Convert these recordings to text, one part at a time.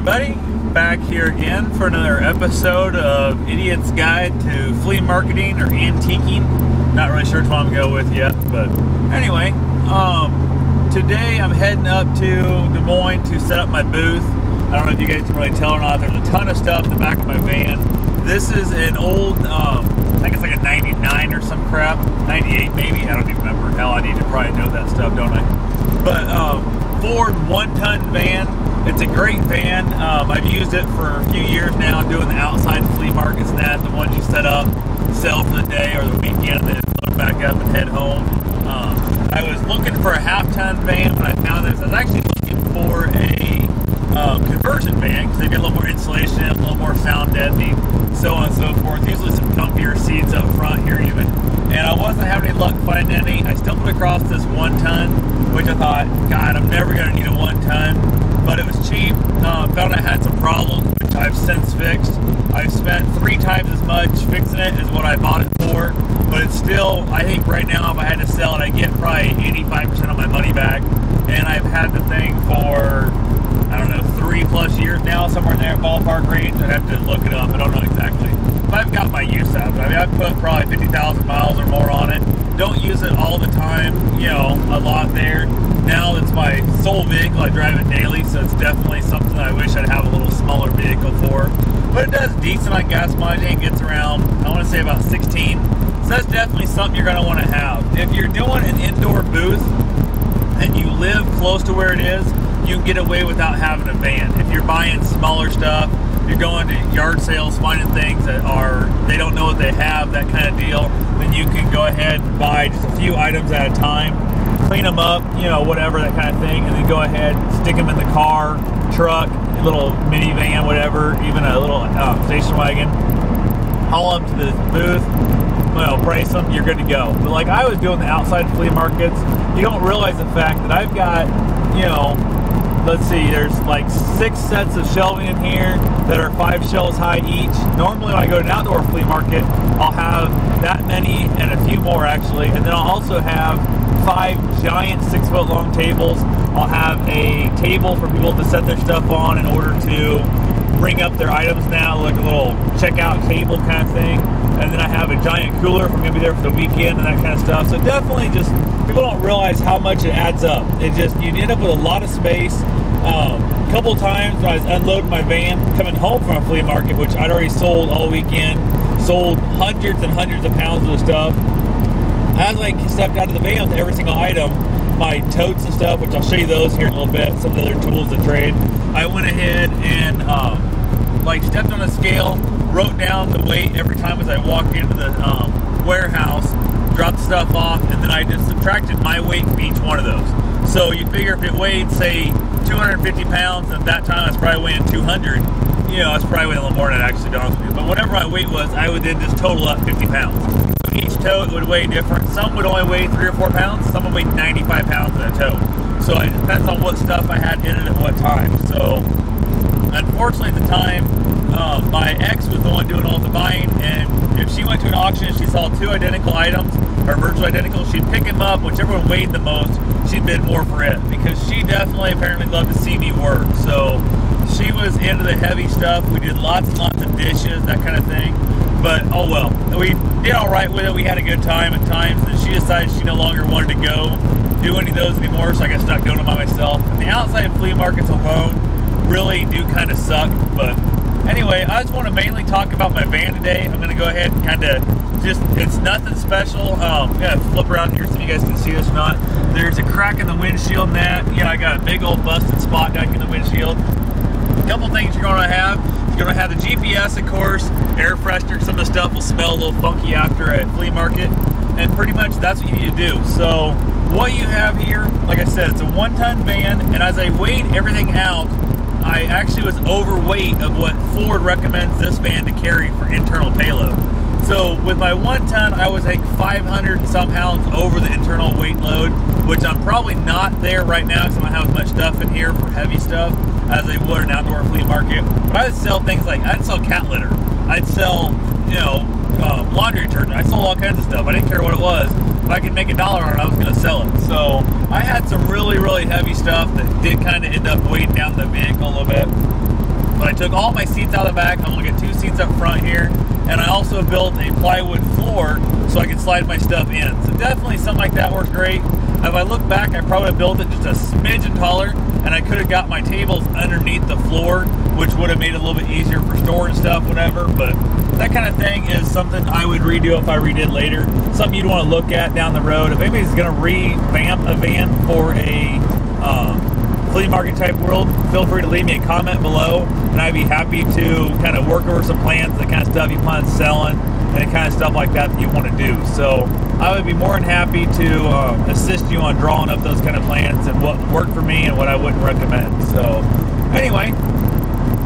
everybody, back here again for another episode of Idiot's Guide to Flea Marketing or Antiquing. Not really sure which one I'm going to go with yet, but anyway, today I'm heading up to Des Moines to set up my booth. I don't know if you guys can really tell or not, there's a ton of stuff in the back of my van. This is an old, I think it's like a 99 or some crap, 98 maybe, I don't even remember. Hell, I need to probably know that stuff, don't I? But, Ford one-ton van. It's a great van. I've used it for a few years now, doing the outside flea markets and that, the ones you set up, sell for the day or the weekend, then load back up and head home. I was looking for a half-ton van when I found this. I was actually looking for a conversion van because they get a little more insulation, a little more sound deadening, so on and so forth. Usually some comfier seats up front here even. And I wasn't having any luck finding any. I stumbled across this one-ton, which I thought, God, I'm never going to need a one-ton. But it was cheap. Found I had some problems, which I've since fixed. I've spent 3 times as much fixing it as what I bought it for. But it's still, I think right now, if I had to sell it, I'd get probably 85% of my money back. And I've had the thing for, I don't know, 3+ years now, somewhere in there, ballpark range. I'd have to look it up. I don't know exactly. But I've got my use out of it. I mean, I've put probably 50,000 miles or more on it. Don't use it all the time, you know, a lot there. Now it's my sole vehicle. I drive it daily, so it's definitely something I wish I'd have a little smaller vehicle for. But it does decent on gas mileage. It gets around, I want to say about 16. So that's definitely something you're going to want to have. If you're doing an indoor booth and you live close to where it is, you can get away without having a van. If you're buying smaller stuff, you're going to yard sales, finding things that are, they don't know what they have, that kind of deal, then you can go ahead and buy just a few items at a time, clean them up, you know, whatever, that kind of thing, and then go ahead and stick them in the car, truck, a little minivan, whatever, even a little station wagon, haul them to the booth, well, price them, you're good to go. But like I was doing the outside flea markets, you don't realize the fact that I've got, you know, let's see, there's like 6 sets of shelving in here that are 5 shelves high each. Normally when I go to an outdoor flea market, I'll have that many and a few more actually. And then I'll also have 5 giant 6-foot long tables. I'll have a table for people to set their stuff on in order to bring up their items now, like a little checkout table kind of thing. And then I have a giant cooler if I'm gonna be there for the weekend and that kind of stuff. So definitely just, people don't realize how much it adds up. It just, you end up with a lot of space. A couple times when I was unloading my van, coming home from a flea market, which I'd already sold all weekend, sold hundreds and hundreds of pounds of stuff. As I stepped out of the van with every single item, my totes and stuff, which I'll show you those here in a little bit, some of the other tools to trade, I went ahead and like stepped on a scale, wrote down the weight every time as I walked into the warehouse, dropped the stuff off, and then I just subtracted my weight from each one of those. So you figure if it weighed, say, 250 pounds, and at that time I was probably weighing 200, you know, I was probably weighing a little more than that actually, to be honest with you. But whatever my weight was, I would then just total up 50 pounds. So each tote would weigh different. Some would only weigh 3 or 4 pounds, some would weigh 95 pounds in a tote. So it depends on what stuff I had in it at what time. So unfortunately at the time, my ex was the one doing all the buying, and if she went to an auction and she saw 2 identical items, or virtually identical, she'd pick them up, whichever one weighed the most, she'd bid more for it, because she definitely apparently loved to see me work. So she was into the heavy stuff. We did lots and lots of dishes, that kind of thing. But oh well, we did all right with it. We had a good time at times, and she decided she no longer wanted to go do any of those anymore, so I got stuck doing them by myself. And the outside flea markets alone really do kind of suck. But anyway, I just want to mainly talk about my van today. I'm going to go ahead and kind of just, it's nothing special. I'm going to flip around here so you guys can see this or not. There's a crack in the windshield and that. Yeah, I got a big old busted spot down in the windshield. A couple things you're going to have. You're going to have the GPS, of course, air freshener. Some of the stuff will smell a little funky after a flea market. And pretty much that's what you need to do. So what you have here, like I said, it's a 1-ton van. And as I weighed everything out, I actually was overweight of what Ford recommends this van to carry for internal payload. So with my 1-ton, I was like 500 and some pounds over the internal weight load, which I'm probably not there right now because I don't have as much stuff in here for heavy stuff as I would an outdoor flea market. But I would sell things like, I'd sell cat litter. I'd sell, you know, laundry detergent. I sold all kinds of stuff. I didn't care what it was. If I could make $1 on it, I was going to sell it. So I had some really, really heavy stuff that did kind of end up weighing down the vehicle a little bit. But I took all my seats out of the back. I'm gonna get 2 seats up front here. And I also built a plywood floor so I can slide my stuff in. So definitely something like that works great. If I look back, I probably built it just a smidgen taller, and I could have got my tables underneath the floor, which would have made it a little bit easier for storing stuff, whatever. But that kind of thing is something I would redo if I redid later. Something you'd want to look at down the road. If anybody's going to revamp a van for a flea market type world, feel free to leave me a comment below, and I'd be happy to kind of work over some plans, the kind of stuff you plan on selling, and the kind of stuff like that you want to do. So I would be more than happy to assist you on drawing up those kind of plans and what worked for me and what I wouldn't recommend. So anyway,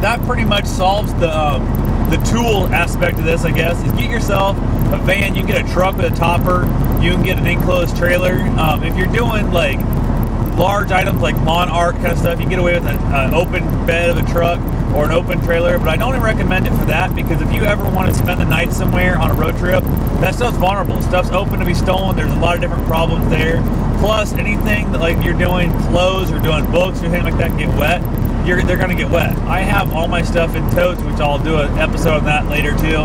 that pretty much solves the tool aspect of this, I guess. Is get yourself a van. You can get a truck with a topper. You can get an enclosed trailer. If you're doing like large items like lawn art kind of stuff, you get away with an open bed of a truck or an open trailer, but I don't recommend it for that, because if you ever want to spend the night somewhere on a road trip, that stuff's vulnerable. Stuff's open to be stolen. There's a lot of different problems there. Plus, anything that like you're doing clothes or doing books or anything like that get wet, they're going to get wet. I have all my stuff in totes, which I'll do an episode on that later too.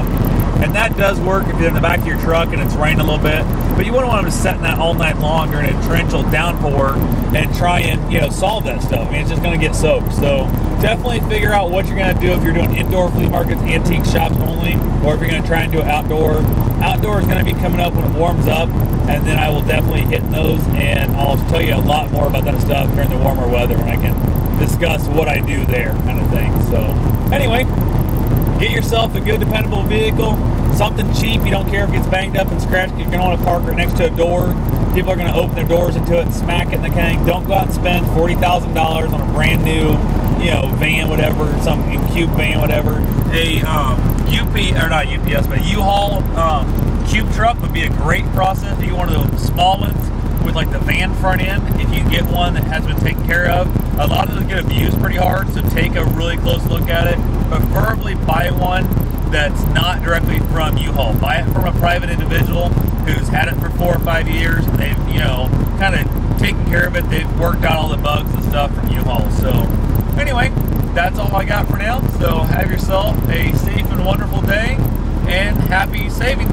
And that does work if you're in the back of your truck and it's raining a little bit, but you wouldn't want them to sit in that all night long during a torrential downpour and try and, you know, solve that stuff. I mean, it's just going to get soaked. So definitely figure out what you're going to do if you're doing indoor flea markets, antique shops only, or if you're going to try and do outdoor. Outdoor is going to be coming up when it warms up, and then I will definitely hit those, and I'll tell you a lot more about that stuff during the warmer weather when I can discuss what I do there, kind of thing. So anyway, get yourself a good dependable vehicle, something cheap. You don't care if it gets banged up and scratched. You're going to want to park right next to a door. People are going to open their doors into it and smack it in the kind. Don't go out and spend $40,000 on a brand new, you know, van, whatever, some cube van, whatever. A not UPS, but a U-Haul cube truck would be a great process. If you get one of those small ones with like the van front end, if you get one that has been taken care of, a lot of them get abused pretty hard, so take a really close look at it. Preferably buy one that's not directly from U-Haul. Buy it from a private individual who's had it for 4 or 5 years, and they've, you know, kind of taken care of it. They've worked out all the bugs and stuff from U-Haul. So anyway, that's all I got for now. So have yourself a safe and wonderful day, and happy savings.